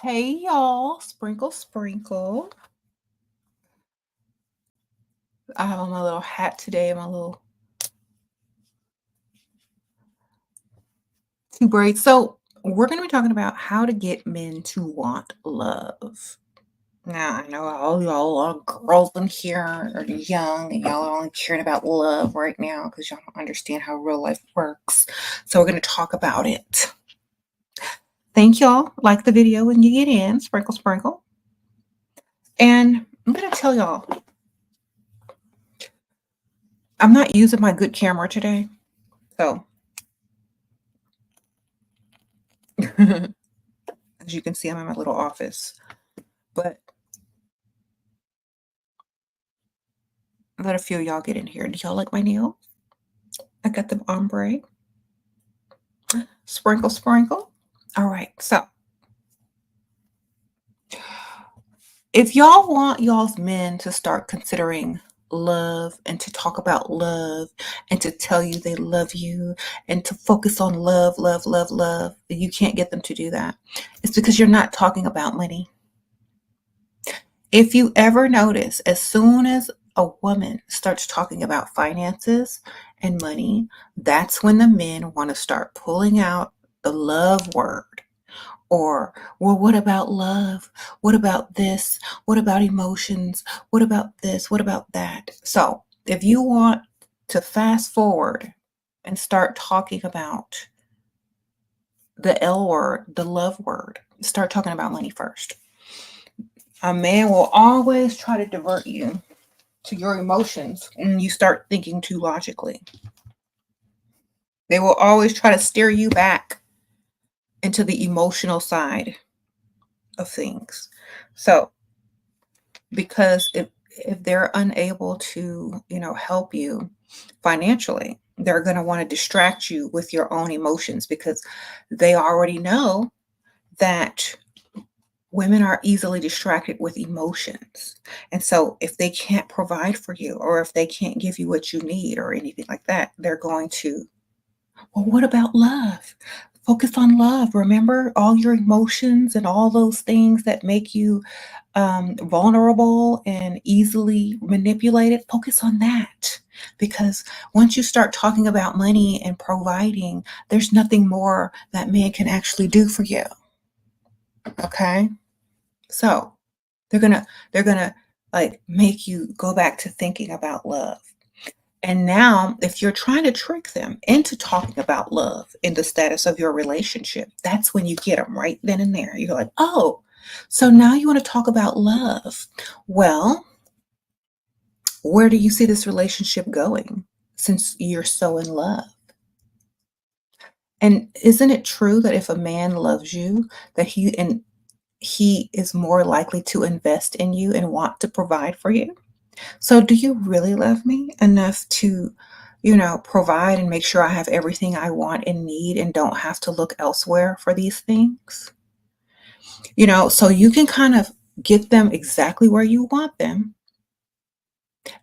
Hey y'all, sprinkle, sprinkle. I have on my little hat today, my little two braids. So, we're going to be talking about how to get men to want love. Now, I know all y'all are girls in here are young and y'all are only caring about love right now because y'all don't understand how real life works. So, we're going to talk about it. Thank y'all. Like the video when you get in, sprinkle, sprinkle. And I'm going to tell y'all, I'm not using my good camera today. So, as you can see, I'm in my little office. But let a few of y'all get in here. Do y'all like my nails? I got them ombre. Sprinkle, sprinkle. All right. So if y'all want y'all's men to start considering love and to talk about love and to tell you they love you and to focus on love, love, love, love, you can't get them to do that. It's because you're not talking about money. If you ever notice, as soon as a woman starts talking about finances and money, that's when the men want to start pulling out the love word. Or, well, what about love? What about this? What about emotions? What about this? What about that? So, if you want to fast forward and start talking about the L word, the love word, start talking about money first. A man will always try to divert you to your emotions when you start thinking too logically. They will always try to steer you back into the emotional side of things. So, because if they're unable to, help you financially, they're going to want to distract you with your own emotions because they already know that women are easily distracted with emotions. And so if they can't provide for you or if they can't give you what you need or anything like that, they're going to, well, what about love? Focus on love. Remember all your emotions and all those things that make you vulnerable and easily manipulated. Focus on that. Because once you start talking about money and providing, there's nothing more that man can actually do for you. Okay? So they're gonna like make you go back to thinking about love. And now, if you're trying to trick them into talking about love in the status of your relationship, that's when you get them right then and there. You're like, oh, so now you want to talk about love. Well, where do you see this relationship going since you're so in love? And isn't it true that if a man loves you, that he is more likely to invest in you and want to provide for you? So, do you really love me enough to, provide and make sure I have everything I want and need and don't have to look elsewhere for these things? So you can kind of get them exactly where you want them.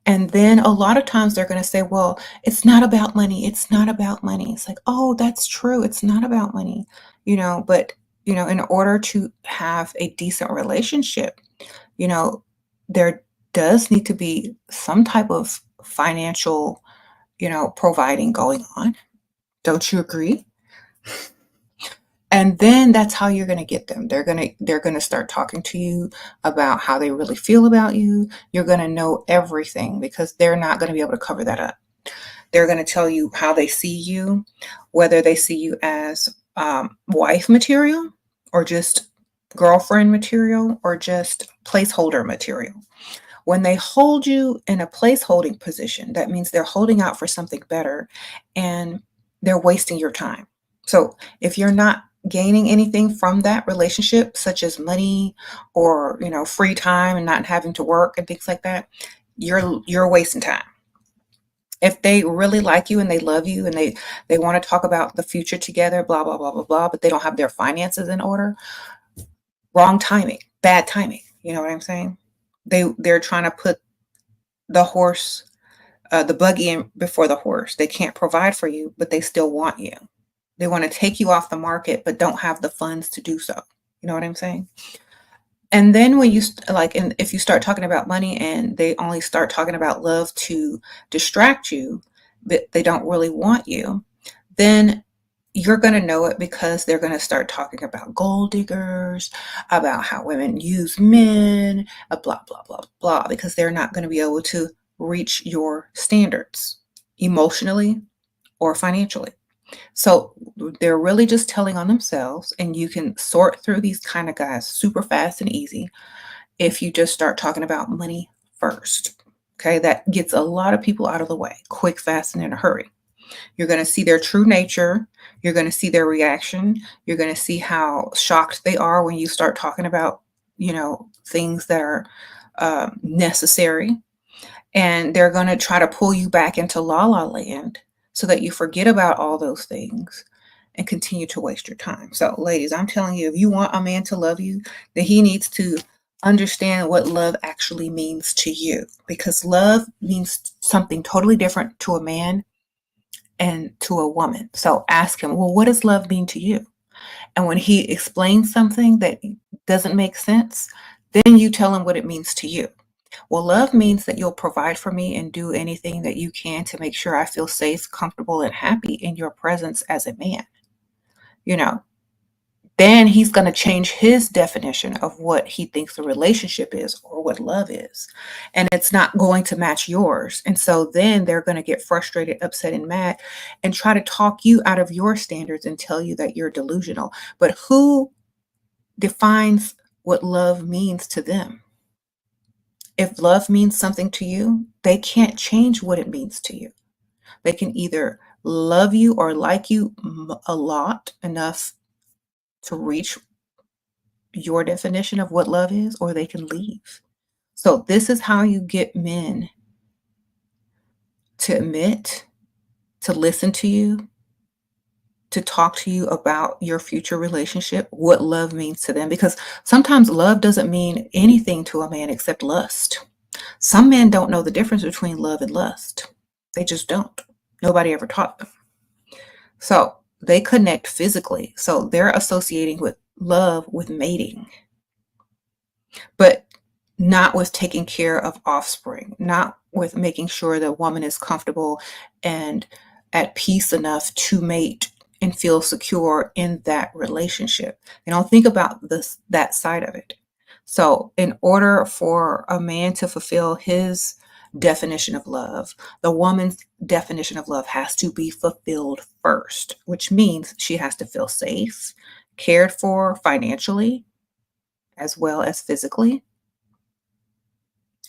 And then a lot of times they're going to say, well, it's not about money. It's not about money. It's like, oh, that's true. It's not about money, but, in order to have a decent relationship, you know, there does need to be some type of financial, providing going on. Don't you agree? And then that's how you're going to get them. They're going to start talking to you about how they really feel about you. You're going to know everything because they're not going to be able to cover that up. They're going to tell you how they see you, whether they see you as wife material or just girlfriend material or just placeholder material. When they hold you in a placeholding position, that means they're holding out for something better and they're wasting your time. So if you're not gaining anything from that relationship, such as money or, free time and not having to work and things like that, you're wasting time. If they really like you and they love you and they want to talk about the future together, blah, blah, blah, blah, blah, but they don't have their finances in order, wrong timing, bad timing. You know what I'm saying? They're trying to put the horse, the buggy in before the horse. They can't provide for you, but they still want you. They want to take you off the market, but don't have the funds to do so. You know what I'm saying? And then when you like, and if you start talking about money and they only start talking about love to distract you, but they don't really want you, then you're going to know it because they're going to start talking about gold diggers, about how women use men, blah, blah, blah, blah, because they're not going to be able to reach your standards emotionally or financially. So they're really just telling on themselves, and you can sort through these kind of guys super fast and easy if you just start talking about money first. Okay, that gets a lot of people out of the way quick, fast, and in a hurry. You're going to see their true nature. You're going to see their reaction. You're going to see how shocked they are when you start talking about, things that are necessary. And they're going to try to pull you back into la la land so that you forget about all those things and continue to waste your time. So, ladies, I'm telling you, if you want a man to love you, then he needs to understand what love actually means to you, because love means something totally different to a man and to a woman. So ask him, well, what does love mean to you? And when he explains something that doesn't make sense, then you tell him what it means to you. Well, love means that you'll provide for me and do anything that you can to make sure I feel safe, comfortable, and happy in your presence as a man. You know, then he's going to change his definition of what he thinks a relationship is or what love is. And it's not going to match yours. And so then they're going to get frustrated, upset, and mad and try to talk you out of your standards and tell you that you're delusional. But who defines what love means to them? If love means something to you, they can't change what it means to you. They can either love you or like you a lot enough to reach your definition of what love is, or they can leave. So this is how you get men to admit, to listen to you, to talk to you about your future relationship, what love means to them. Because sometimes love doesn't mean anything to a man except lust. Some men don't know the difference between love and lust. They just don't. Nobody ever taught them. So they connect physically. So they're associating with love with mating, but not with taking care of offspring, not with making sure the woman is comfortable and at peace enough to mate and feel secure in that relationship. They don't think about that side of it. So in order for a man to fulfill his definition of love, the woman's definition of love has to be fulfilled first, which means she has to feel safe, cared for financially, as well as physically.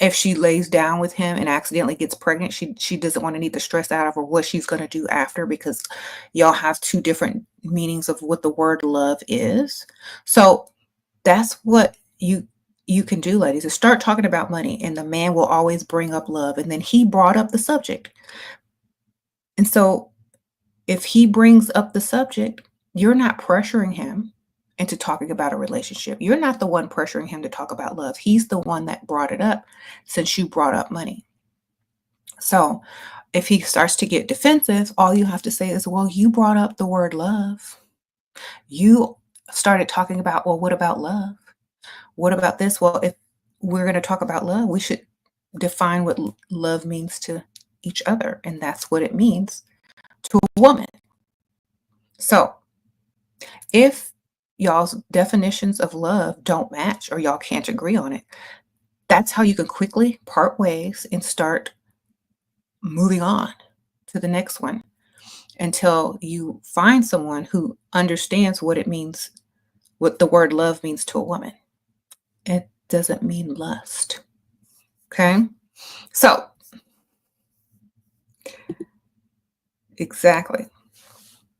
If she lays down with him and accidentally gets pregnant, she doesn't want to need to stress out over what she's going to do after, because y'all have two different meanings of what the word love is. So that's what you can do, ladies, is start talking about money, and the man will always bring up love, and then he brought up the subject. And so if he brings up the subject, you're not pressuring him into talking about a relationship. You're not the one pressuring him to talk about love. He's the one that brought it up since you brought up money. So if he starts to get defensive, all you have to say is, well, you brought up the word love. You started talking about, well, what about love? What about this? Well, if we're going to talk about love, we should define what love means to each other. And that's what it means to a woman. So if y'all's definitions of love don't match or y'all can't agree on it, that's how you can quickly part ways and start moving on to the next one until you find someone who understands what it means, what the word love means to a woman. It doesn't mean lust. Okay? So, exactly.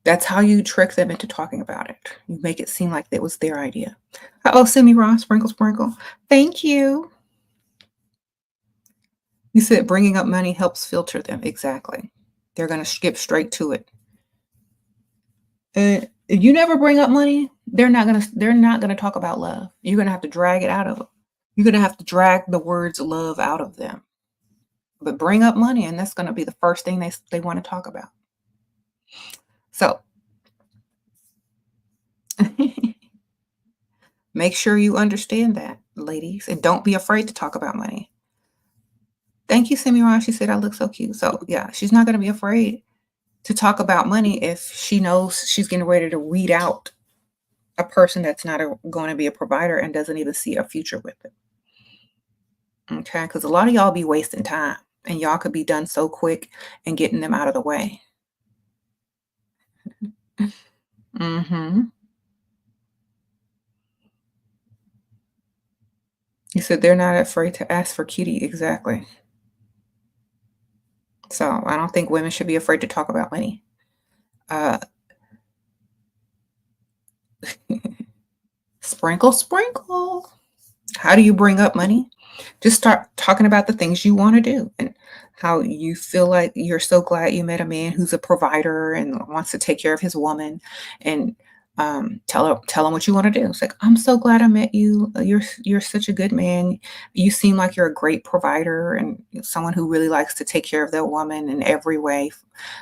That's how you trick them into talking about it. You make it seem like it was their idea. Oh, Simi Ross, sprinkle, sprinkle. Thank you. You said bringing up money helps filter them. Exactly. They're going to skip straight to it. If you never bring up money, they're not going to talk about love. You're going to have to drag it out of them. You're going to have to drag the words love out of them. But bring up money, and that's going to be the first thing they want to talk about. So Make sure you understand that, ladies, and don't be afraid to talk about money. Thank you, Simira. She said I look so cute. So yeah, she's not going to be afraid to talk about money if she knows she's getting ready to weed out a person that's not going to be a provider and doesn't even see a future with it. Okay, because a lot of y'all be wasting time, and y'all could be done so quick and getting them out of the way. Mm-hmm. You said they're not afraid to ask for kitty. Exactly. So I don't think women should be afraid to talk about money. Uh, sprinkle, sprinkle. How do you bring up money? Just start talking about the things you want to do and how you feel like you're so glad you met a man who's a provider and wants to take care of his woman, and tell him what you want to do. It's like, I'm so glad I met you. You're such a good man. You seem like you're a great provider and someone who really likes to take care of their woman in every way,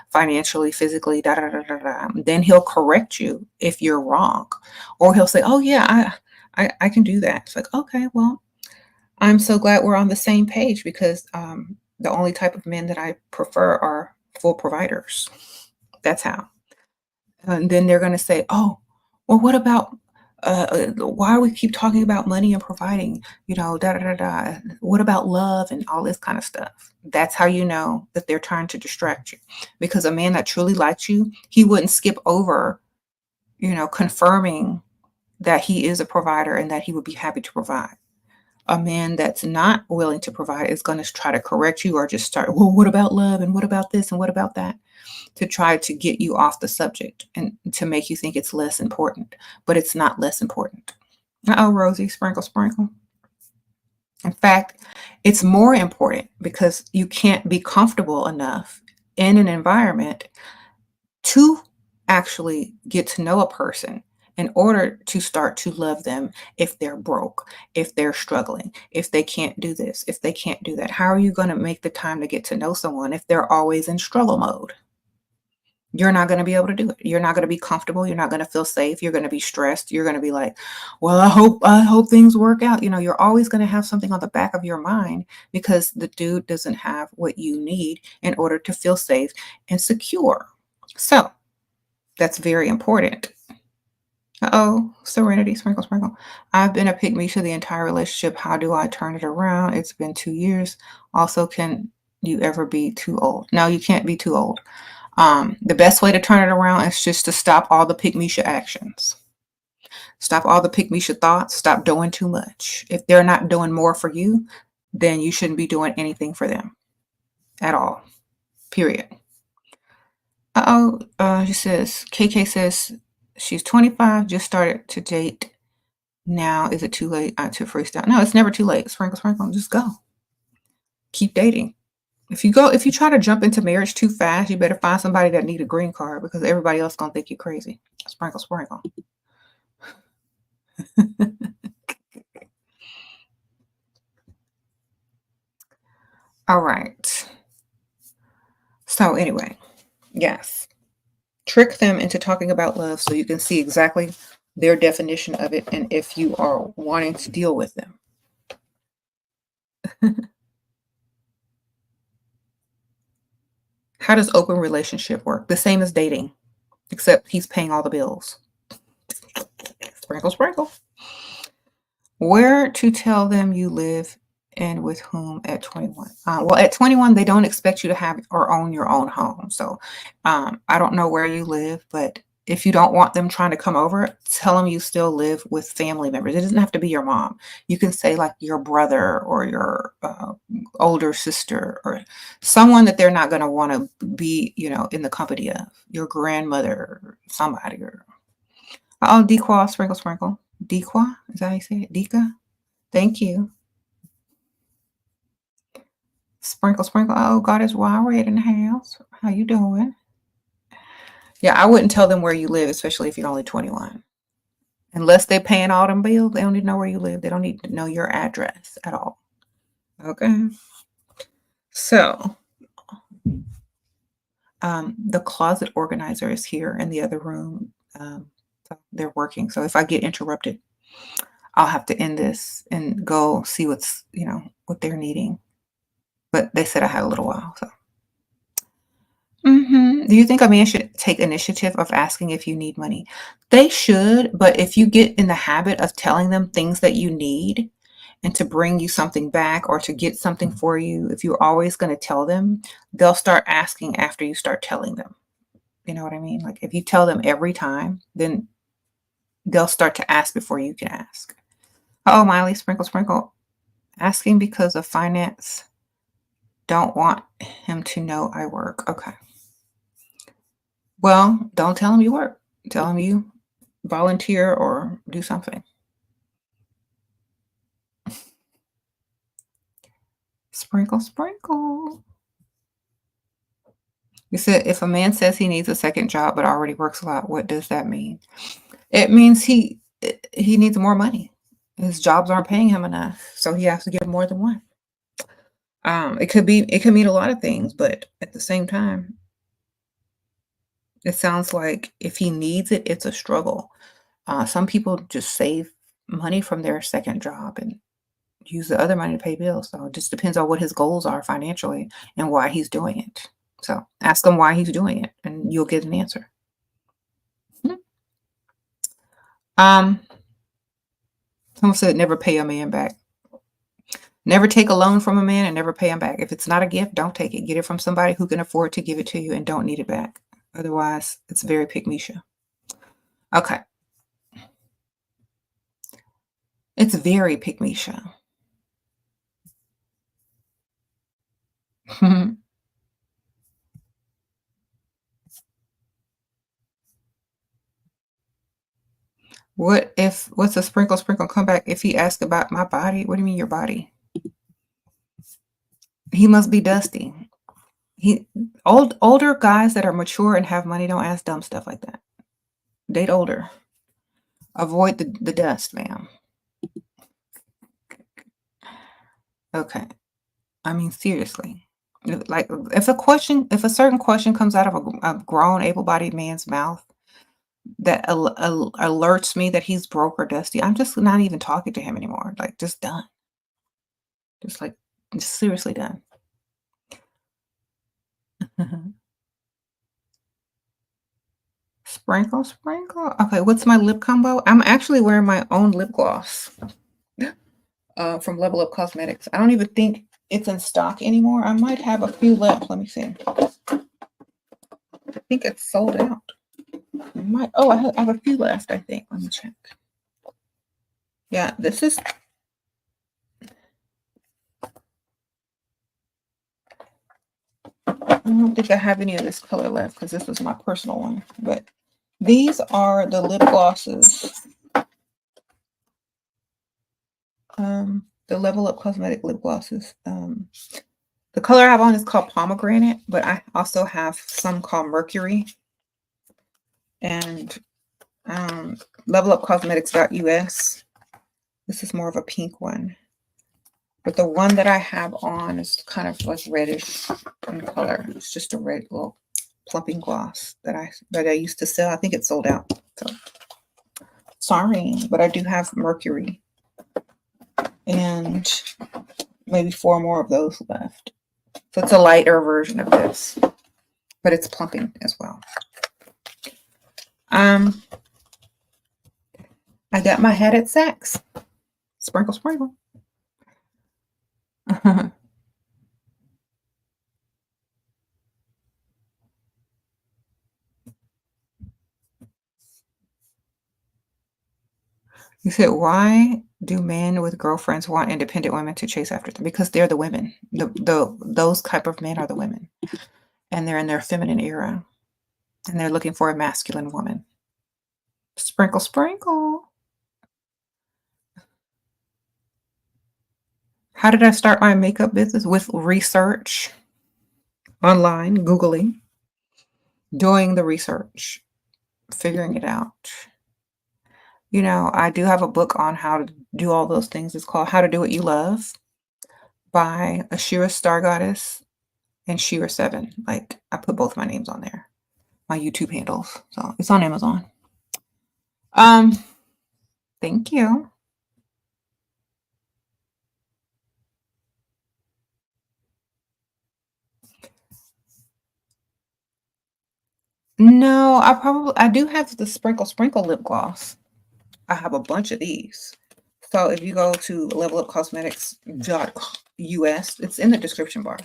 financially, physically. Da da da da da. Then he'll correct you if you're wrong, or he'll say, "Oh yeah, I can do that." It's like, okay, well, I'm so glad we're on the same page because the only type of men that I prefer are full providers. That's how. And then they're going to say, oh, well, what about, why do we keep talking about money and providing, da da da da. What about love and all this kind of stuff? That's how you know that they're trying to distract you. Because a man that truly likes you, he wouldn't skip over, confirming that he is a provider and that he would be happy to provide. A man that's not willing to provide is going to try to correct you or just start, well, what about love? And what about this? And what about that? To try to get you off the subject and to make you think it's less important, but it's not less important. Uh-oh, Rosie, sprinkle, sprinkle. In fact, it's more important because you can't be comfortable enough in an environment to actually get to know a person in order to start to love them if they're broke, if they're struggling, if they can't do this, if they can't do that. How are you going to make the time to get to know someone if they're always in struggle mode? You're not going to be able to do it. You're not going to be comfortable. You're not going to feel safe. You're going to be stressed. You're going to be like, well, I hope things work out. You're always going to have something on the back of your mind because the dude doesn't have what you need in order to feel safe and secure. So that's very important. Uh-oh, serenity, sprinkle, sprinkle. I've been a pygmy the entire relationship. How do I turn it around? It's been 2 years. Also, can you ever be too old? No, you can't be too old. The best way to turn it around is just to stop all the pygmy actions. Stop all the pygmy thoughts. Stop doing too much. If they're not doing more for you, then you shouldn't be doing anything for them at all. Period. She says, KK says she's 25, just started to date. Now, is it too late to freestyle? No, it's never too late. Sprinkle, sprinkle, just go. Keep dating. If you try to jump into marriage too fast, you better find somebody that need a green card because everybody else gonna think you're crazy. Sprinkle, sprinkle. All right. So anyway, yes. Trick them into talking about love so you can see exactly their definition of it and if you are wanting to deal with them. How does open relationship work? The same as dating, except he's paying all the bills. Sprinkle, sprinkle. Where to tell them you live and with whom at 21? Well, at 21, they don't expect you to have or own your own home. So I don't know where you live, but if you don't want them trying to come over, tell them you still live with family members. It doesn't have to be your mom. You can say like your brother or your older sister or someone that they're not going to want to be, in the company of, your grandmother or somebody. Or Dequa, sprinkle, sprinkle. Dequa, is that how you say it? Deca? Thank you. Sprinkle, sprinkle. Oh, God is wired in the house. How you doing? Yeah, I wouldn't tell them where you live, especially if you're only 21. Unless they're paying all them bills, they don't need to know where you live. They don't need to know your address at all. Okay. So, the closet organizer is here in the other room. So they're working. So if I get interrupted, I'll have to end this and go see what's, what they're needing. But they said I had a little while, so. Do you think a man should take initiative of asking if you need money? They should, but if you get in the habit of telling them things that you need and to bring you something back or to get something for you, if you're always going to tell them, they'll start asking after you start telling them. You know what I mean? Like if you tell them every time, then they'll start to ask before you can ask. Oh, Miley, sprinkle, sprinkle. Asking because of finance. Don't want him to know I work. Okay. Well, don't tell him you work. Tell him you volunteer or do something. Sprinkle, sprinkle. You said if a man says he needs a second job but already works a lot, what does that mean? It means he needs more money. His jobs aren't paying him enough, so he has to give more than one. It could mean a lot of things, but at the same time, it sounds like if he needs it, it's a struggle. Some people just save money from their second job and use the other money to pay bills. So it just depends on what his goals are financially and why he's doing it. So ask him why he's doing it, and you'll get an answer. Um, Someone said never pay a man back. Never take a loan from a man and never pay him back. If it's not a gift, don't take it. Get it from somebody who can afford to give it to you and don't need it back. Otherwise, it's very pygmisha. Okay. It's very pygmisha. What's a sprinkle sprinkle comeback if he asks about my body? What do you mean your body? He must be dusty. Older guys that are mature and have money don't ask dumb stuff like that. Date older. Avoid the dust, ma'am. Okay. I mean, seriously. Like if a certain question comes out of a grown, able-bodied man's mouth that alerts me that he's broke or dusty, I'm just not even talking to him anymore. Like just done. Just seriously done. Sprinkle, sprinkle. Okay, what's my lip combo? I'm actually wearing my own lip gloss from Level Up Cosmetics. I don't even think it's in stock anymore. I might have a few left. Let me see. I think it's sold out. I have a few left, I think. Let me check. Yeah, this is... I don't think I have any of this color left because this was my personal one. But these are the lip glosses. The Level Up Cosmetic lip glosses. The color I have on is called Pomegranate, but I also have some called Mercury. And levelupcosmetics.us. This is more of a pink one. But the one that I have on is kind of like reddish in color. It's just a red little plumping gloss that I used to sell. I think it's sold out. So sorry, but I do have Mercury. And maybe 4 more of those left. So it's a lighter version of this. But it's plumping as well. I got my hat at Saks. Sprinkle, sprinkle. You said, why do men with girlfriends want independent women to chase after them? Because they're the women. Those type of men are the women. And they're in their feminine era. And they're looking for a masculine woman. Sprinkle, sprinkle. How did I start my makeup business? With research online, Googling, doing the research, figuring it out. I do have a book on how to do all those things. It's called How to Do What You Love by Ashira Star Goddess and SheRaSeven. Like, I put both my names on there, my YouTube handles. So it's on Amazon. Thank you. No, I do have the Sprinkle lip gloss. I have a bunch of these. So if you go to levelupcosmetics.us, it's in the description bar.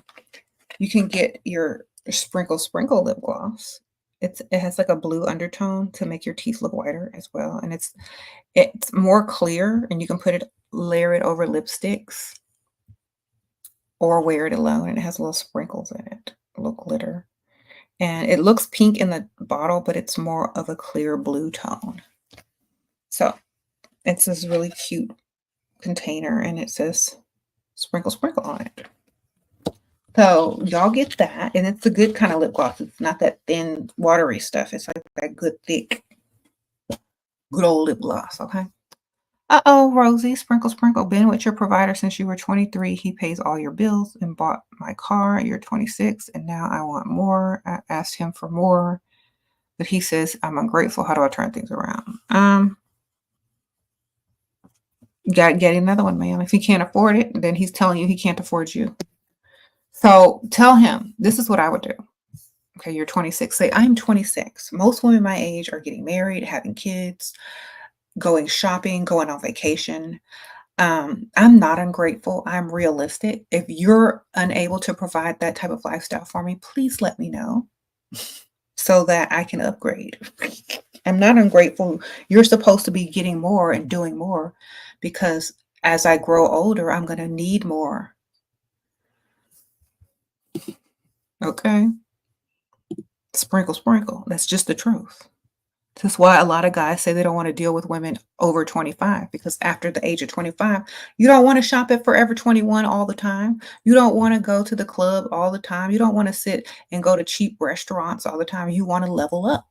You can get your Sprinkle lip gloss. It has like a blue undertone to make your teeth look whiter as well, and it's more clear, and you can layer it over lipsticks or wear it alone, and it has little sprinkles in it, a little glitter. And it looks pink in the bottle, but it's more of a clear blue tone. So it's this really cute container, and it says sprinkle on it. So y'all get that, and it's a good kind of lip gloss. It's not that thin, watery stuff. It's like that good, thick, good old lip gloss, okay? Uh-oh, Rosie, sprinkle. Been with your provider since you were 23. He pays all your bills and bought my car. You're 26, and now I want more. I asked him for more, but he says I'm ungrateful. How do I turn things around? You got to get another one, man. If he can't afford it, then he's telling you he can't afford you. So tell him, this is what I would do. Okay, you're 26. Say, I'm 26. Most women my age are getting married, having kids, going shopping, going on vacation. I'm not ungrateful. I'm realistic. If you're unable to provide that type of lifestyle for me, please let me know so that I can upgrade. I'm not ungrateful. You're supposed to be getting more and doing more because as I grow older, I'm going to need more. Okay. Sprinkle. That's just the truth. That's why a lot of guys say they don't want to deal with women over 25 because after the age of 25, you don't want to shop at Forever 21 all the time. You don't want to go to the club all the time. You don't want to sit and go to cheap restaurants all the time. You want to level up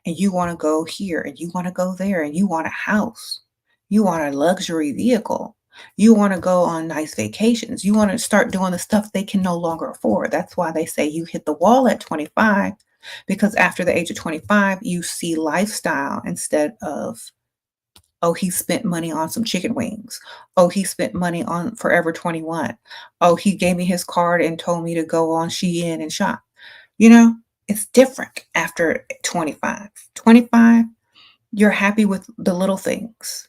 and you want to go here and you want to go there and you want a house. You want a luxury vehicle. You want to go on nice vacations. You want to start doing the stuff they can no longer afford. That's why they say you hit the wall at 25 because after the age of 25, you see lifestyle instead of, oh, he spent money on some chicken wings. Oh, he spent money on Forever 21. Oh, he gave me his card and told me to go on Shein and shop. You know, it's different after 25. 25, you're happy with the little things.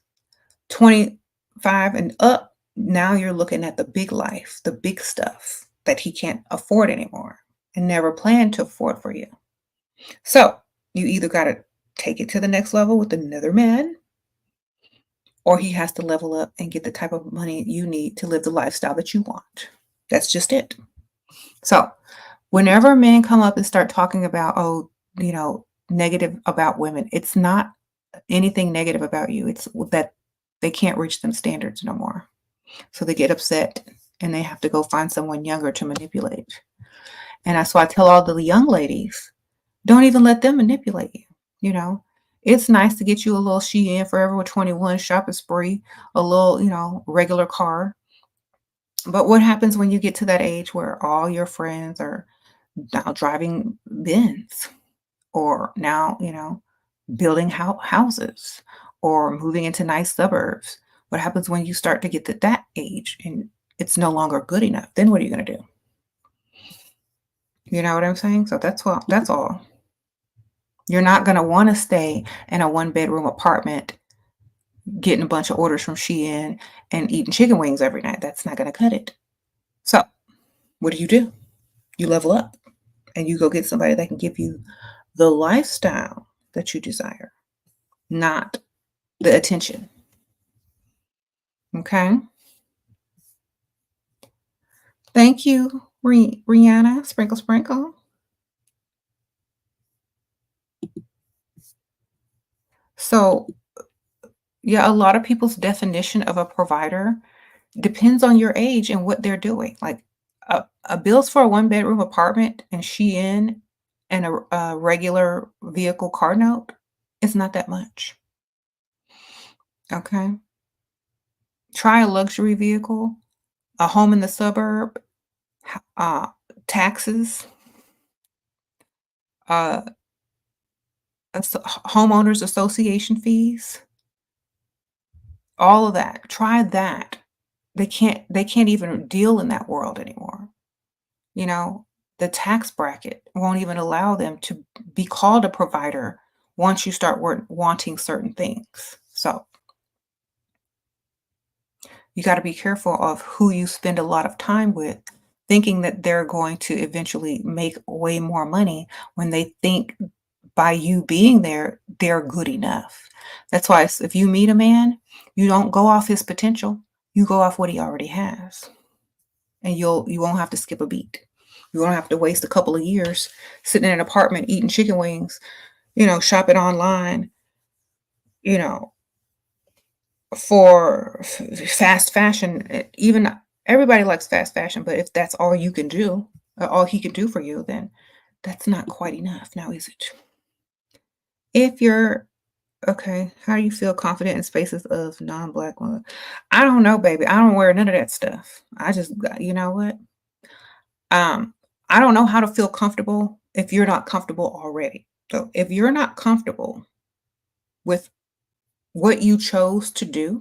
25 and up, now you're looking at the big life, the big stuff that he can't afford anymore and never planned to afford for you. So you either got to take it to the next level with another man, or he has to level up and get the type of money you need to live the lifestyle that you want. That's just it. So whenever men come up and start talking about, oh, negative about women, it's not anything negative about you. It's that they can't reach them standards no more. So they get upset and they have to go find someone younger to manipulate. And that's why I tell all the young ladies, don't even let them manipulate you. It's nice to get you a little Shein Forever 21 shopping spree, a little, regular car. But what happens when you get to that age where all your friends are now driving Benz or now, building houses or moving into nice suburbs? What happens when you start to get to that age and it's no longer good enough? Then what are you going to do? You know what I'm saying? So that's all. You're not going to want to stay in a one-bedroom apartment getting a bunch of orders from Shein and eating chicken wings every night. That's not going to cut it. So what do? You level up and you go get somebody that can give you the lifestyle that you desire, not the attention. Okay? Thank you, Rihanna. Sprinkle. So, yeah, a lot of people's definition of a provider depends on your age and what they're doing. Like a bills for a one-bedroom apartment and Shein and a regular vehicle car note, it's not that much. Okay? Try a luxury vehicle, a home in the suburb, uh, taxes, uh, homeowners association fees, all of that. Try that. They can't even deal in that world anymore. You know, The tax bracket won't even allow them to be called a provider once you start wanting certain things. So you got to be careful of who you spend a lot of time with, thinking that they're going to eventually make way more money when they think by you being there, they're good enough. That's why if you meet a man, you don't go off his potential, you go off what he already has. And you won't have to skip a beat. You won't have to waste a couple of years sitting in an apartment eating chicken wings, shopping online, you know, for fast fashion. Even everybody likes fast fashion, but if that's all you can do, or all he can do for you, then that's not quite enough now, is it? If you're okay, how do you feel confident in spaces of non-black women? I don't know, baby. I don't wear none of that stuff. I just, you know what? Um, I don't know how to feel comfortable if you're not comfortable already. So if you're not comfortable with what you chose to do,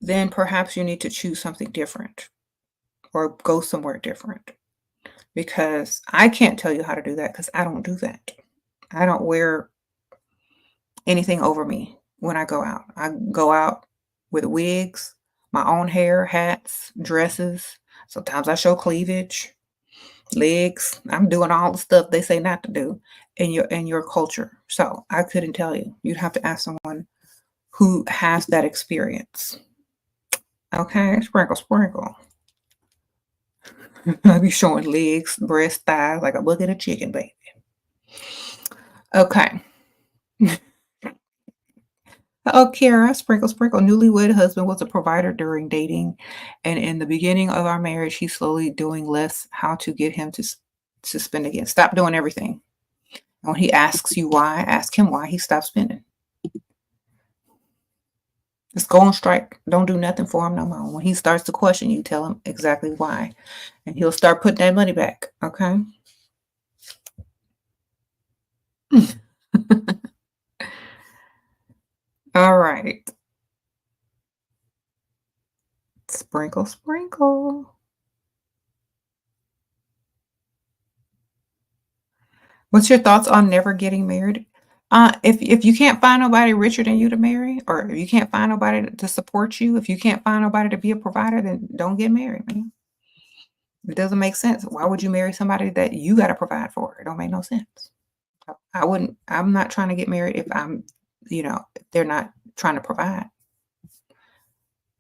then perhaps you need to choose something different or go somewhere different, because I can't tell you how to do that because I don't do that. I don't wear anything over me when I go out. I go out with wigs, my own hair, hats, dresses. Sometimes I show cleavage, legs. I'm doing all the stuff they say not to do in your culture. So I couldn't tell you. You'd have to ask someone who has that experience. Okay, sprinkle, sprinkle. I be showing legs, breast, thighs like a bucket of chicken, baby. Okay. Oh, Kara, sprinkle, sprinkle. Newlywed husband was a provider during dating, and in the beginning of our marriage, he's slowly doing less. How to get him to spend again? Stop doing everything. When he asks you why, ask him why he stopped spending. Just go on strike. Don't do nothing for him no more. When he starts to question you, tell him exactly why, and he'll start putting that money back. Okay. All right. Sprinkle, sprinkle. What's your thoughts on never getting married? If you can't find nobody richer than you to marry, or if you can't find nobody to support you, if you can't find nobody to be a provider, then don't get married, man. It doesn't make sense. Why would you marry somebody that you got to provide for? It don't make no sense. I wouldn't. I'm not trying to get married if if they're not trying to provide.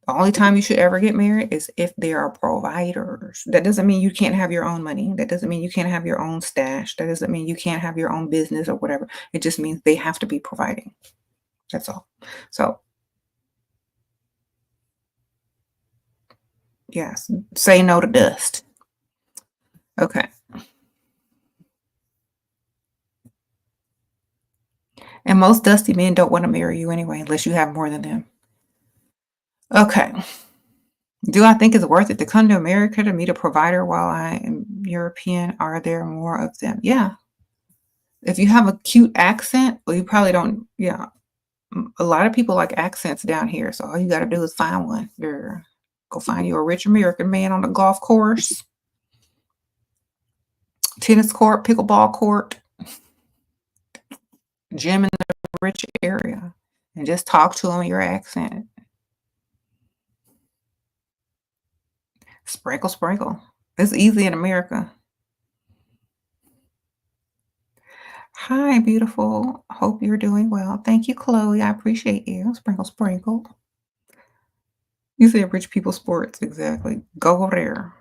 The only time you should ever get married is if they are providers. That doesn't mean you can't have your own money. That doesn't mean you can't have your own stash. That doesn't mean you can't have your own business or whatever. It just means they have to be providing. That's all. So, yes, say no to dust. Okay. And most dusty men don't want to marry you anyway, unless you have more than them. Okay. Do I think it's worth it to come to America to meet a provider while I am European? Are there more of them? Yeah. If you have a cute accent, well, you probably don't. Yeah. A lot of people like accents down here. So all you got to do is find one. Girl. Go find you a rich American man on the golf course, tennis court, pickleball court, gym in the rich area, and just talk to him in your accent. Sprinkle, sprinkle. It's easy in America. Hi, beautiful. Hope you're doing well. Thank you, Chloe. I appreciate you. Sprinkle, sprinkle. You said rich people sports. Exactly. Go over there.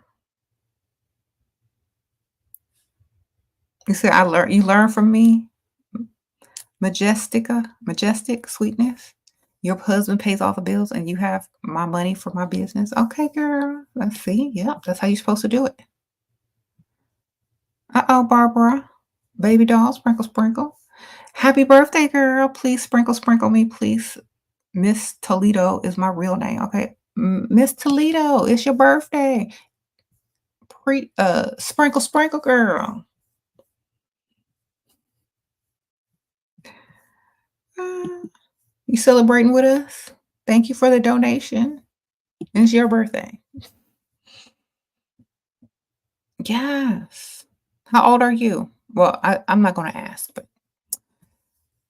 You said you learn from me. Majestic sweetness. Your husband pays all the bills and you have my money for my business. Okay, girl. Let's see. Yep, that's how you're supposed to do it. Uh-oh, Barbara. Baby doll, sprinkle, sprinkle. Happy birthday, girl. Please sprinkle, sprinkle me, please. Miss Toledo is my real name. Okay. Miss Toledo, it's your birthday. Sprinkle, sprinkle, girl. Uh, you celebrating with us? Thank you for the donation. It's your birthday. Yes. How old are you? Well, I'm not gonna ask, but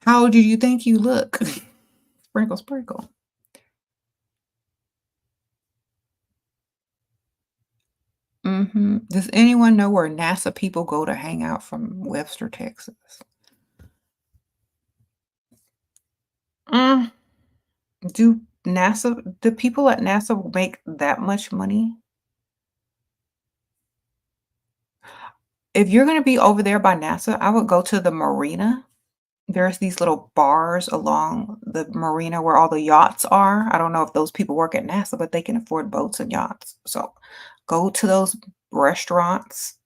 how old do you think you look? Sprinkle, sprinkle. Does anyone know where NASA people go to hang out from Webster, Texas? Mm, do people at NASA make that much money? If you're gonna be over there by NASA, I would go to the marina. There's these little bars along the marina where all the yachts are. I don't know if those people work at NASA, but they can afford boats and yachts. So go to those restaurants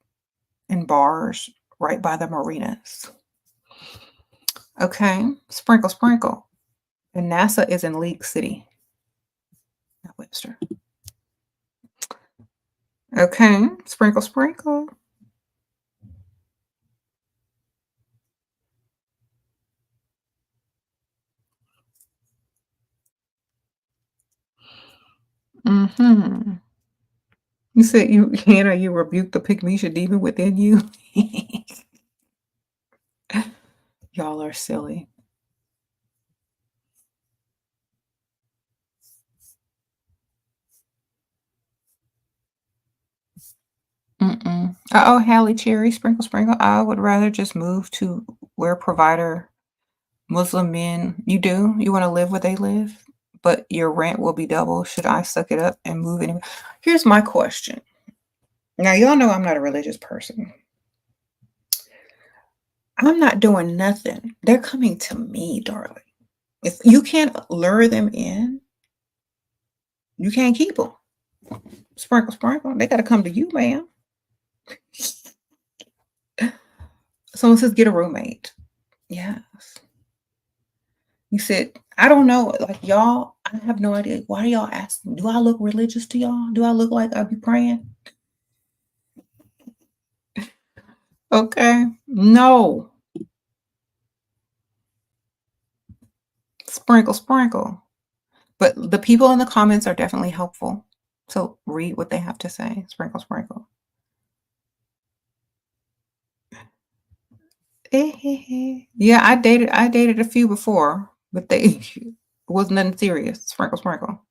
and bars right by the marinas. Okay. Sprinkle, sprinkle. And NASA is in League City, not Webster. Okay. Sprinkle, sprinkle. Mm-hmm. You said Hannah, you rebuked the Pygmesia demon within you. Y'all are silly. Mm-mm. Oh, Hallie Cherry, sprinkle, sprinkle. I would rather just move to where provider Muslim men. You do? You want to live where they live, but your rent will be double. Should I suck it up and move anyway? Here's my question. Now, y'all know I'm not a religious person. I'm not doing nothing. They're coming to me, darling. If you can't lure them in, you can't keep them. Sprinkle, sprinkle. They got to come to you, ma'am. Someone says, get a roommate. Yes. You said, I don't know. Like, y'all, I have no idea. Why do y'all ask? Do I look religious to y'all? Do I look like I be praying? Okay. No. Sprinkle, sprinkle. But the people in the comments are definitely helpful. So read what they have to say. Sprinkle, sprinkle. Yeah, I dated a few before, but they it was nothing serious. Sprinkle, sprinkle.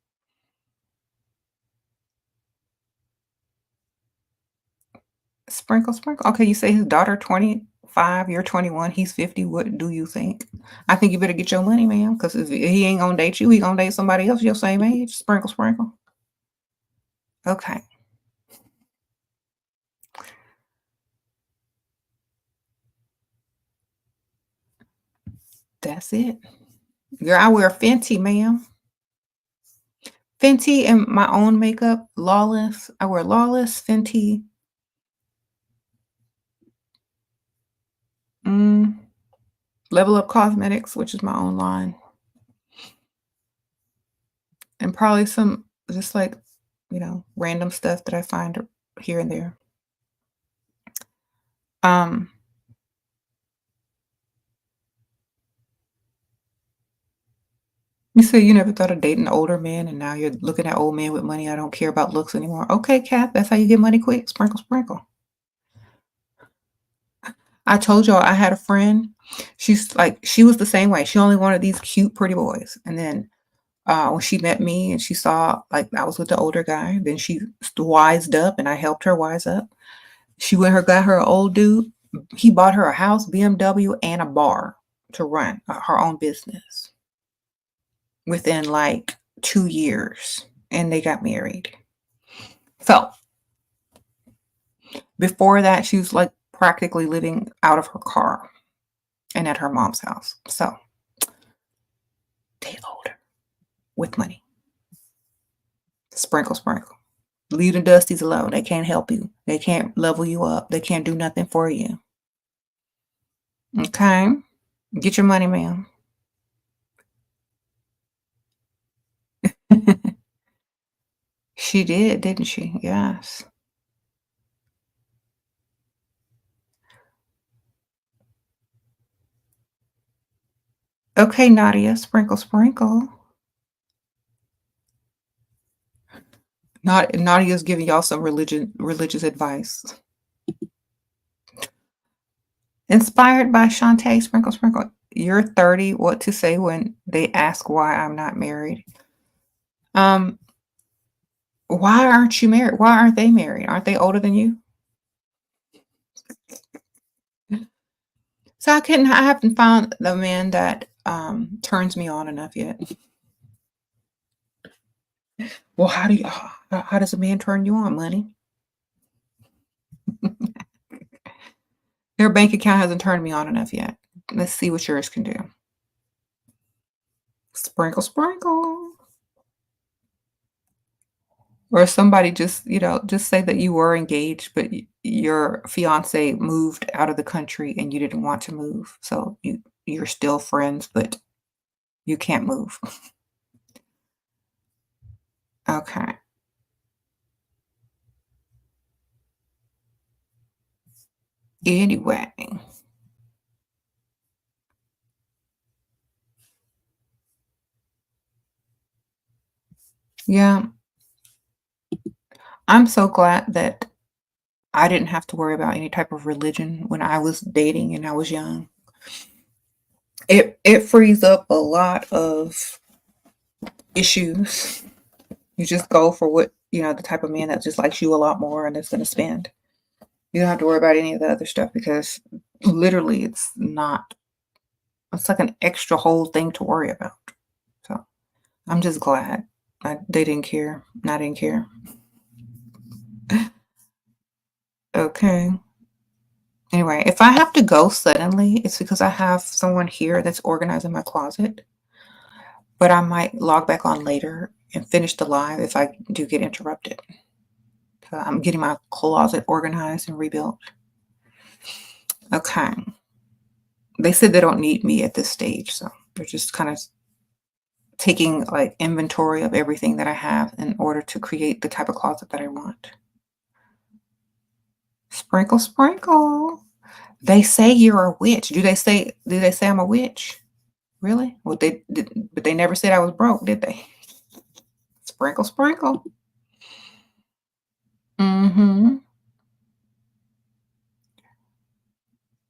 Sprinkle, sprinkle. Okay, you say his daughter 25, you're 21, he's 50. What do you think? I think you better get your money, ma'am, because if he ain't gonna date you, he gonna date somebody else your same age. Sprinkle, sprinkle. Okay, that's it. Girl, I wear Fenty, ma'am. Fenty and my own makeup, Lawless. I wear Lawless, Fenty, mm, Level Up Cosmetics, which is my own line, and probably some just like, random stuff that I find here and there. Um, you say you never thought of dating older men, and now you're looking at old men with money. I don't care about looks anymore. Okay, Kath, that's how you get money quick. Sprinkle, sprinkle. I told y'all I had a friend. She was the same way. She only wanted these cute, pretty boys. And then when she met me and she saw like I was with the older guy, then she wised up and I helped her wise up. She went her got her an old dude. He bought her a house, BMW, and a bar to run her own business within like 2 years, and they got married. So before that, she was like practically living out of her car and at her mom's house. So they older with money. Sprinkle, sprinkle. Leave the dusties alone. They can't help you. They can't level you up. They can't do nothing for you. Okay? Get your money, ma'am. She did, didn't she? Yes. Okay, Nadia. Sprinkle, sprinkle. Nadia's giving y'all some religious advice. Inspired by Shantae Sprinkle Sprinkle. You're 30. What to say when they ask why I'm not married? Um, why aren't you married? Why aren't they married? Aren't they older than you? So I haven't found the man that turns me on enough yet. Well, how does a man turn you on? Money? Their bank account hasn't turned me on enough yet. Let's see what yours can do. Sprinkle, sprinkle. Or somebody just, just say that you were engaged, but your fiance moved out of the country and you didn't want to move. So you're still friends, but you can't move. Okay. Anyway. Yeah. I'm so glad that I didn't have to worry about any type of religion when I was dating and I was young. It frees up a lot of issues. You just go for the type of man that just likes you a lot more and is going to spend. You don't have to worry about any of the other stuff because literally it's like an extra whole thing to worry about. So I'm just glad they didn't care. I didn't care. Okay. Anyway, if I have to go suddenly, it's because I have someone here that's organizing my closet, but I might log back on later and finish the live if I do get interrupted. So I'm getting my closet organized and rebuilt. Okay. They said they don't need me at this stage, so they're just kind of taking like inventory of everything that I have in order to create the type of closet that I want. Sprinkle, sprinkle. They say you're a witch. Do they say I'm a witch? Really? Well, but they never said I was broke, did they? Sprinkle, sprinkle. Mhm.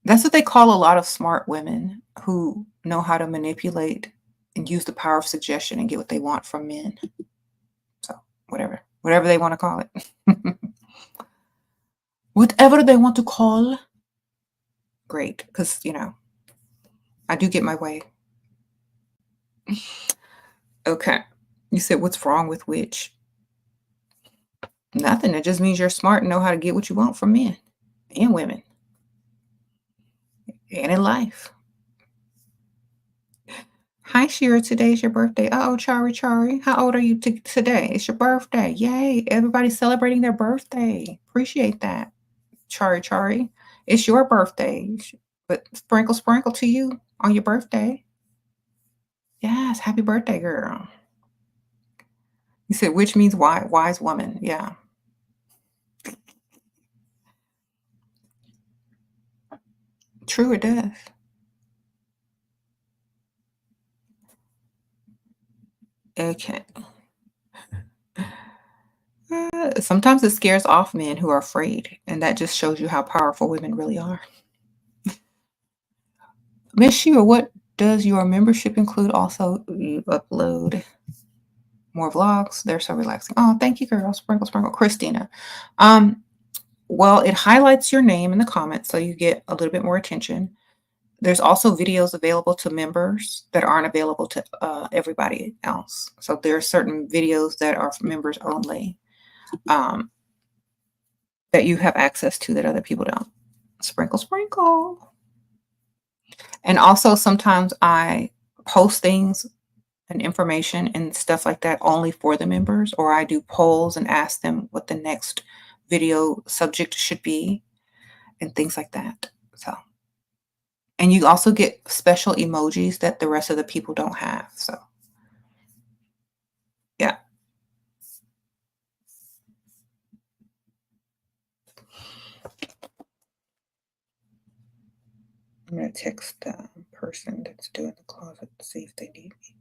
That's what they call a lot of smart women who know how to manipulate and use the power of suggestion and get what they want from men. So, whatever they want to call it. Whatever they want to call. Great, because I do get my way. Okay. You said, what's wrong with which? Nothing. It just means you're smart and know how to get what you want from men and women and in life. Hi, Shira. Today's your birthday. Oh, Chari Chari. How old are you today? It's your birthday. Yay. Everybody's celebrating their birthday. Appreciate that. Chari Chari. It's your birthday. But sprinkle, sprinkle to you on your birthday. Yes. Happy birthday, girl. You said, which means wise woman. Yeah. True, it does. Okay. Sometimes it scares off men who are afraid, and that just shows you how powerful women really are. Miss Sheila, what does your membership include? Also, you upload more vlogs. They're so relaxing. Oh, thank you, girl. Sprinkle, sprinkle. Christina. Well, it highlights your name in the comments, so you get a little bit more attention. There's also videos available to members that aren't available to everybody else. So there are certain videos that are for members only. That you have access to that other people don't. Sprinkle, sprinkle. And also sometimes I post things and information and stuff like that only for the members, or I do polls and ask them what the next video subject should be and things like that. So, and you also get special emojis that the rest of the people don't have. So, yeah. I'm going to text the person that's doing the closet to see if they need me.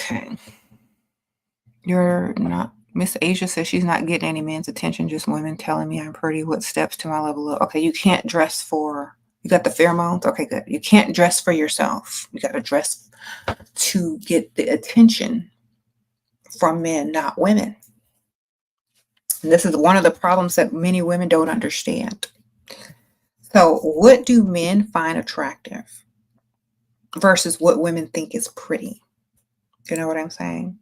Okay. You're not Miss Asia says she's not getting any man's attention, just women telling me I'm pretty. What steps to my level up? Okay, you can't dress for you got the pheromones? Okay, good. You can't dress for yourself. You gotta dress to get the attention from men, not women. And this is one of the problems that many women don't understand. So, what do men find attractive versus what women think is pretty? You know what I'm saying?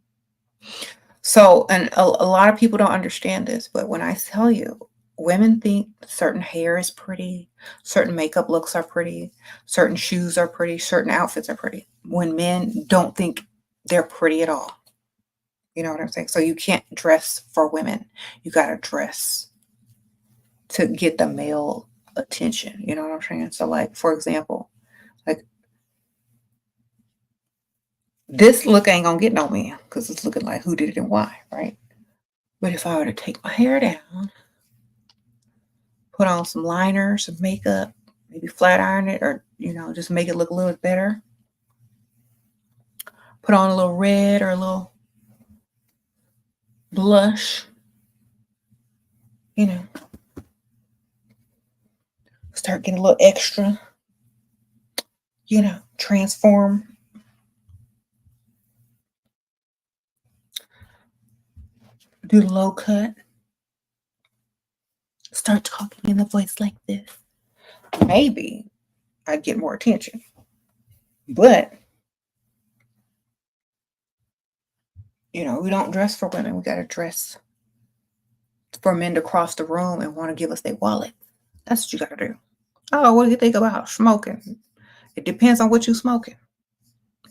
So, and a lot of people don't understand this, but when I tell you, women think certain hair is pretty, certain makeup looks are pretty, certain shoes are pretty, certain outfits are pretty, when men don't think they're pretty at all. You know what I'm saying? So you can't dress for women. You got to dress to get the male attention. You know what I'm saying? So, like, for example, like this look ain't gonna get no man because it's looking like who did it and why, right? But if I were to take my hair down, put on some liner, some makeup, maybe flat iron it or, just make it look a little bit better. Put on a little red or a little blush, you know, start getting a little extra, transform. Do the low cut. Start talking in a voice like this. Maybe I'd get more attention. But, we don't dress for women. We got to dress for men to cross the room and want to give us their wallet. That's what you got to do. Oh, what do you think about smoking? It depends on what you're smoking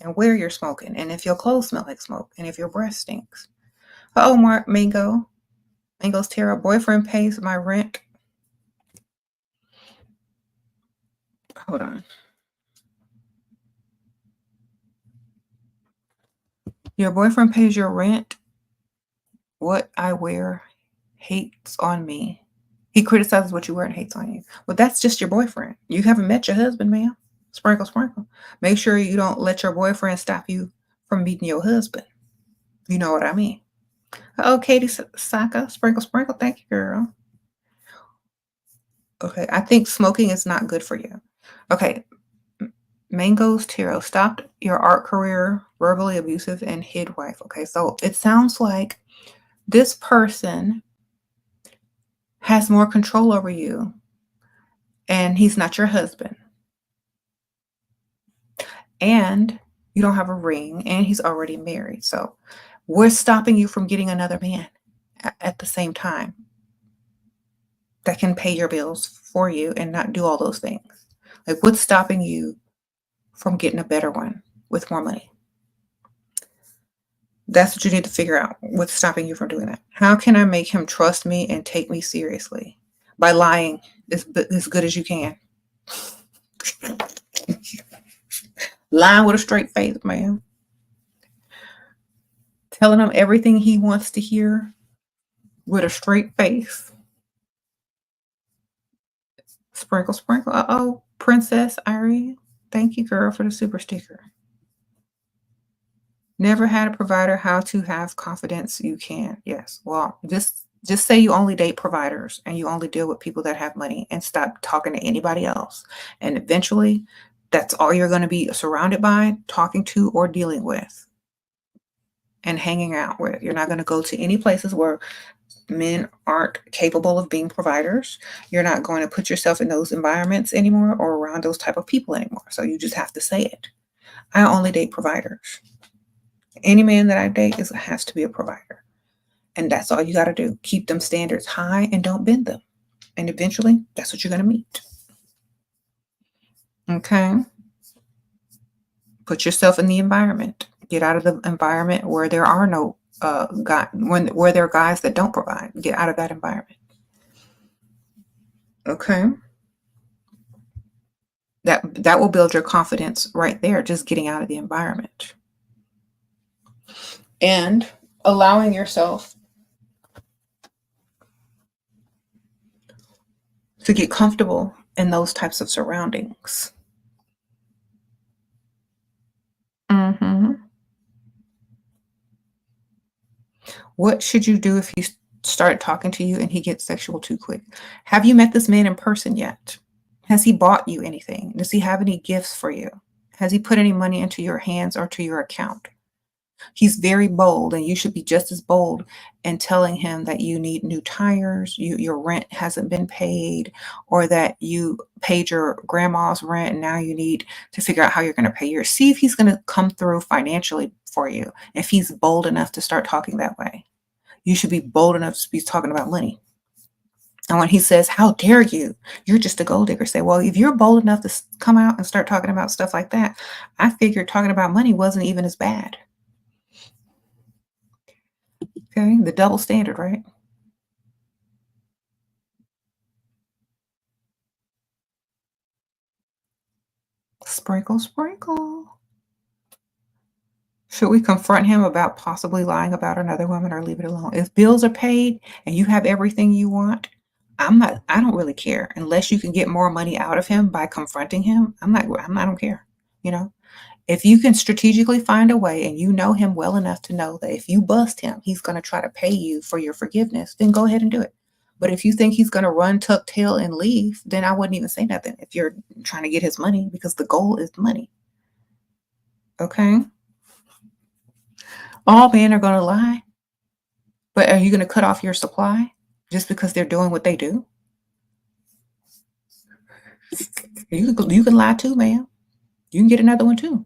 and where you're smoking and if your clothes smell like smoke and if your breath stinks. Oh, Mango's Tara, boyfriend pays my rent. Hold on. Your boyfriend pays your rent. What I wear hates on me. He criticizes what you wear and hates on you. Well, that's just your boyfriend. You haven't met your husband, ma'am. Sprinkle, sprinkle. Make sure you don't let your boyfriend stop you from meeting your husband. You know what I mean? Oh, Katie Saka, sprinkle, sprinkle. Thank you, girl. Okay, I think smoking is not good for you. Okay, Mango's Tarot, stopped your art career, verbally abusive, and hid wife. Okay, so it sounds like this person has more control over you, and he's not your husband. And you don't have a ring, and he's already married. So what's stopping you from getting another man at the same time that can pay your bills for you and not do all those things? Like, what's stopping you from getting a better one with more money? That's what you need to figure out. What's stopping you from doing that? How can I make him trust me and take me seriously? By lying as good as you can. Lying with a straight face, man. Telling him everything he wants to hear with a straight face. Sprinkle, sprinkle. Uh-oh, Princess Irene. Thank you, girl, for the super sticker. Never had a provider. How to have confidence you can. Yes. Well, just say you only date providers and you only deal with people that have money and stop talking to anybody else. And eventually, that's all you're going to be surrounded by, talking to, or dealing with and hanging out with. You're not going to go to any places where men aren't capable of being providers. You're not going to put yourself in those environments anymore or around those type of people anymore. So you just have to say it. I only date providers. Any man that I date has to be a provider. And that's all you got to do. Keep them standards high and don't bend them. And eventually, that's what you're going to meet. Okay? Put yourself in the environment. Get out of the environment where there are no where there are guys that don't provide. Get out of that environment. Okay? That will build your confidence right there, just getting out of the environment. And allowing yourself to get comfortable in those types of surroundings. What should you do if he started talking to you and he gets sexual too quick? Have you met this man in person yet? Has he bought you anything? Does he have any gifts for you? Has he put any money into your hands or to your account? He's very bold, and you should be just as bold in telling him that you need new tires, your rent hasn't been paid, or that you paid your grandma's rent and now you need to figure out how you're going to pay yours. See if he's going to come through financially for you, if he's bold enough to start talking that way. You should be bold enough to be talking about money. And when he says, "How dare you? You're just a gold digger," say, "Well, if you're bold enough to come out and start talking about stuff like that, I figured talking about money wasn't even as bad." Okay, the double standard, right? Sprinkle, sprinkle. Should we confront him about possibly lying about another woman or leave it alone? If bills are paid and you have everything you want, I don't really care unless you can get more money out of him by confronting him. I don't care. You know, if you can strategically find a way and you know him well enough to know that if you bust him, he's going to try to pay you for your forgiveness, then go ahead and do it. But if you think he's going to run, tuck tail, and leave, then I wouldn't even say nothing if you're trying to get his money because the goal is the money. Okay? All men are going to lie, but are you going to cut off your supply just because they're doing what they do? You can lie too, ma'am. You can get another one too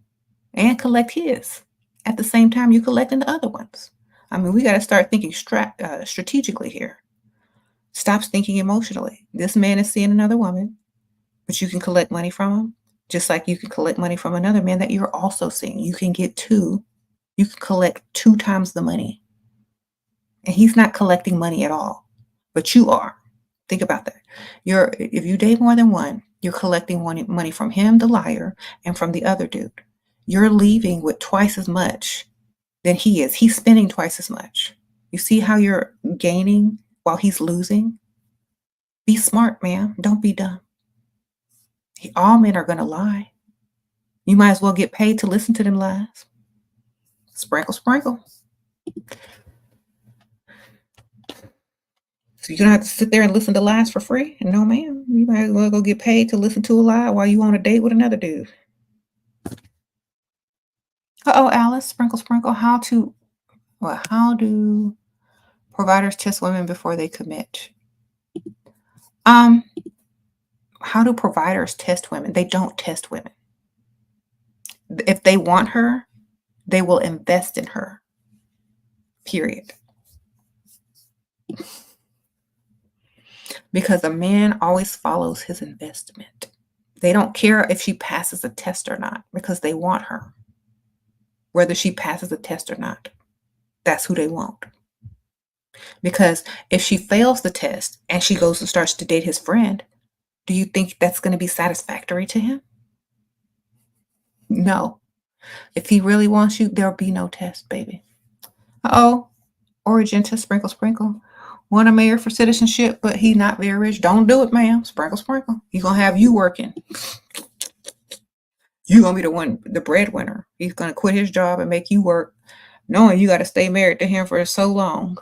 and collect his at the same time you collecting the other ones. I mean, we got to start thinking strategically here. Stop thinking emotionally. This man is seeing another woman, but you can collect money from him, just like you can collect money from another man that you're also seeing. You can get two. You can collect 2 times the money. And he's not collecting money at all, but you are. Think about that. If you date more than one, you're collecting money from him, the liar, and from the other dude. You're leaving with twice as much than he is. He's spending twice as much. You see how you're gaining while he's losing? Be smart, man. Don't be dumb. All men are going to lie. You might as well get paid to listen to them lies. Sprinkle, sprinkle. So you're going to have to sit there and listen to lies for free? No, ma'am. You might as well go get paid to listen to a lie while you on a date with another dude. Uh-oh, Alice. Sprinkle, sprinkle. How do providers test women before they commit? How do providers test women? They don't test women. If they want her, they will invest in her. Period. Because a man always follows his investment. They don't care if she passes a test or not because they want her. Whether she passes a test or not, that's who they want. Because if she fails the test and she goes and starts to date his friend, do you think that's going to be satisfactory to him? No. If he really wants you, there'll be no test, baby. Uh-oh. Origin to sprinkle, sprinkle. Want a mayor for citizenship, but he's not very rich. Don't do it, ma'am. Sprinkle, sprinkle. He's going to have you working. You're going to be the breadwinner. He's going to quit his job and make you work, knowing you got to stay married to him for so long.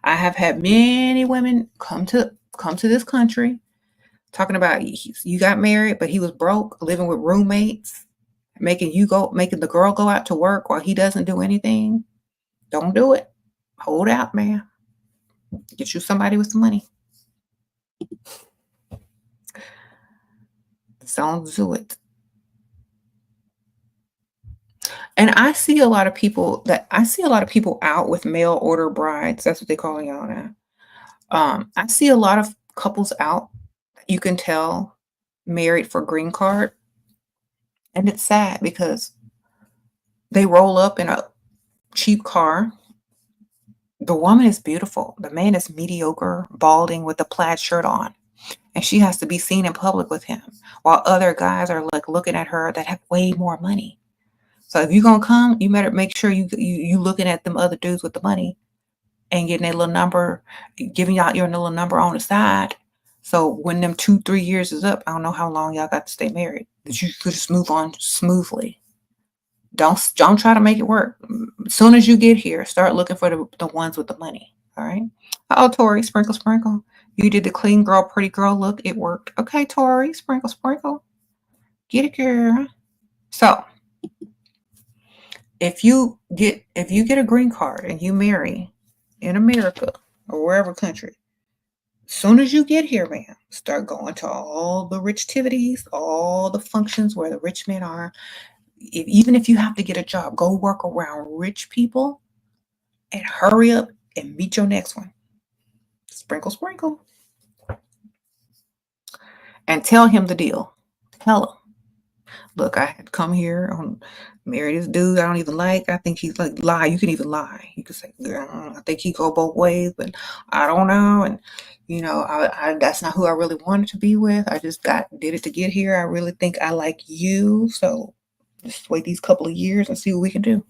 I have had many women come to this country talking about you got married, but he was broke, living with roommates, making the girl go out to work while he doesn't do anything. Don't do it. Hold out, man. Get you somebody with some money. Don't do it. And I see a lot of people out with mail order brides. That's what they call y'all now. I see a lot of couples out. You can tell married for green card, and it's sad because they roll up in a cheap car. The woman is beautiful. The man is mediocre, balding with a plaid shirt on. And she has to be seen in public with him while other guys are like looking at her that have way more money. So if you're going to come, you better make sure you looking at them other dudes with the money and getting a little number, giving out your little number on the side. So when them 2-3 years is up, I don't know how long y'all got to stay married, that you could just move on smoothly. Don't try to make it work. As soon as you get here, start looking for the ones with the money. All right. Oh, Tori, sprinkle, sprinkle. You did the clean girl, pretty girl look. It worked. Okay, Tori, sprinkle, sprinkle. Get it, girl. So if you get a green card and you marry in America or wherever country, as soon as you get here, ma'am, start going to all the rich activities, all the functions where the rich men are. Even if you have to get a job, go work around rich people and hurry up and meet your next one. Sprinkle, sprinkle. And tell him the deal. Tell him, look, I had come here on marry this dude I don't even like. I think he's like lie. You can even lie. You can say, I think he go both ways, but I don't know. And I that's not who I really wanted to be with. I just did it to get here. I really think I like you. So just wait these couple of years and see what we can do.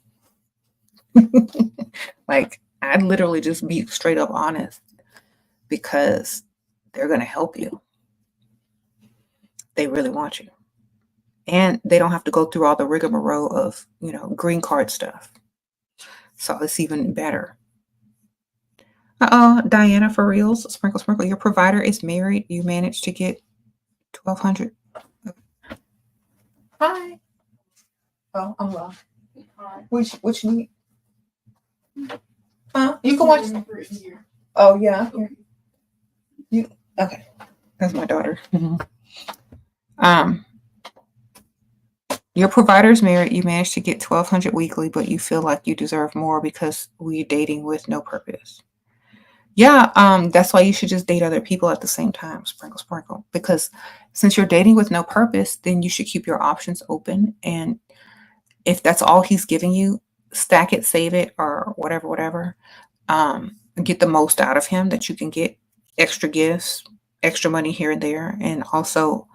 Like, I'd literally just be straight up honest because they're going to help you. They really want you. And they don't have to go through all the rigmarole of, green card stuff. So it's even better. Diana, for reals, sprinkle, sprinkle. Your provider is married. You managed to get 1,200. Hi. Oh, I'm lost. Which need? You can watch. Oh yeah. You okay? That's my daughter. Your provider's married. You managed to get 1,200 weekly, but you feel like you deserve more because we're dating with no purpose. Yeah, that's why you should just date other people at the same time. Sprinkle, sprinkle. Because since you're dating with no purpose, then you should keep your options open. And if that's all he's giving you, stack it, save it, or whatever. Get the most out of him that you can get. Extra gifts, extra money here and there, and also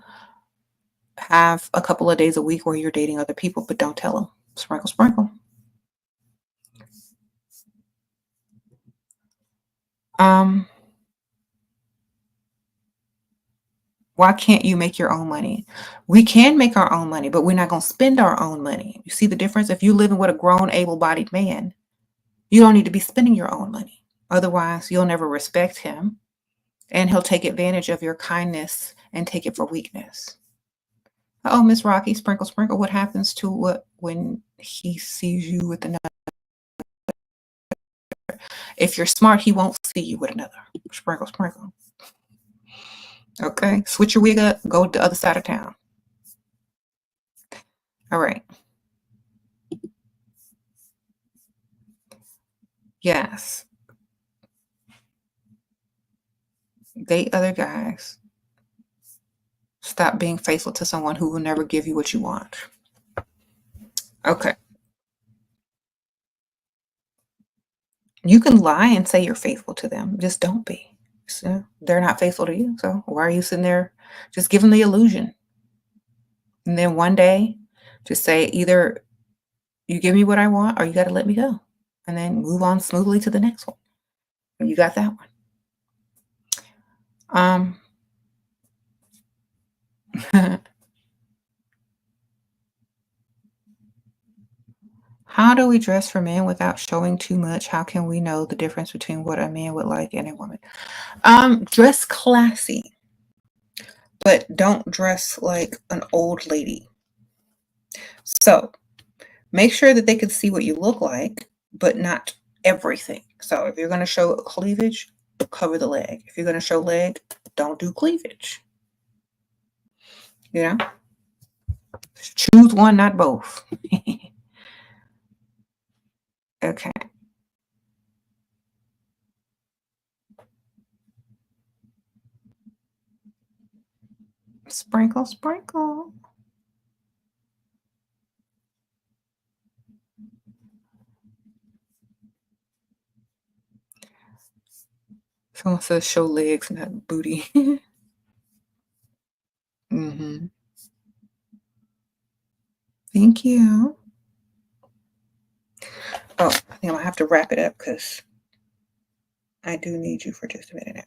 have a couple of days a week where you're dating other people, but don't tell them. Sprinkle, sprinkle. Why can't you make your own money? We can make our own money, but we're not going to spend our own money. You see the difference? If you're living with a grown, able-bodied man, you don't need to be spending your own money. Otherwise, you'll never respect him, and he'll take advantage of your kindness and take it for weakness. Oh, Miss Rocky, sprinkle, sprinkle. What happens to when he sees you with another? If you're smart, he won't see you with another. Sprinkle, sprinkle. Okay, switch your wig up, go to the other side of town. All right. Yes. Date other guys. Stop being faithful to someone who will never give you what you want. Okay. You can lie and say you're faithful to them. Just don't be. So they're not faithful to you. So why are you sitting there? Just give them the illusion. And then one day, just say either you give me what I want or you got to let me go. And then move on smoothly to the next one. You got that one. How do we dress for men without showing too much? How can we know the difference between what a man would like and a woman? Dress classy, but don't dress like an old lady. So make sure that they can see what you look like, but not everything. So if you're going to show cleavage, cover the leg. If you're going to show leg, don't do cleavage. Choose one, not both. Okay. Sprinkle, sprinkle. Someone says show legs, not booty. Mm-hmm. Thank you. Oh, I think I'm going to have to wrap it up because I do need you for just a minute now.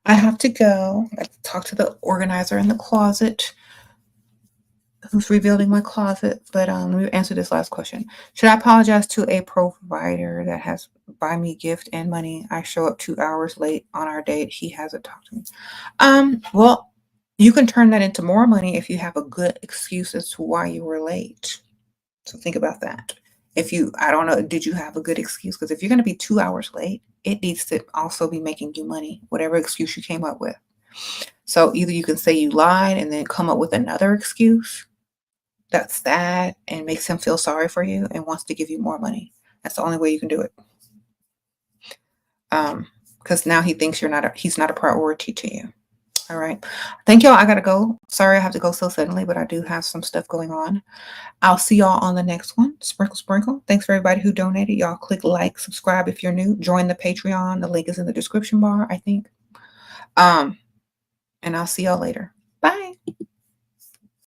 I have to go. I have to talk to the organizer in the closet who's rebuilding my closet. But let me answer this last question. Should I apologize to a provider that has buy me gift and money? I show up 2 hours late on our date. He hasn't talked to me. Well, you can turn that into more money if you have a good excuse as to why you were late. So think about that. I don't know, did you have a good excuse? Because if you're going to be 2 hours late, it needs to also be making you money, whatever excuse you came up with. So either you can say you lied and then come up with another excuse that's sad and makes him feel sorry for you and wants to give you more money. That's the only way you can do it. Because now he thinks he's not a priority to you. All right. Thank y'all. I gotta go. Sorry I have to go so suddenly, but I do have some stuff going on. I'll see y'all on the next one. Sprinkle, sprinkle. Thanks for everybody who donated. Y'all click like, subscribe if you're new. Join the Patreon. The link is in the description bar, I think. And I'll see y'all later. Bye.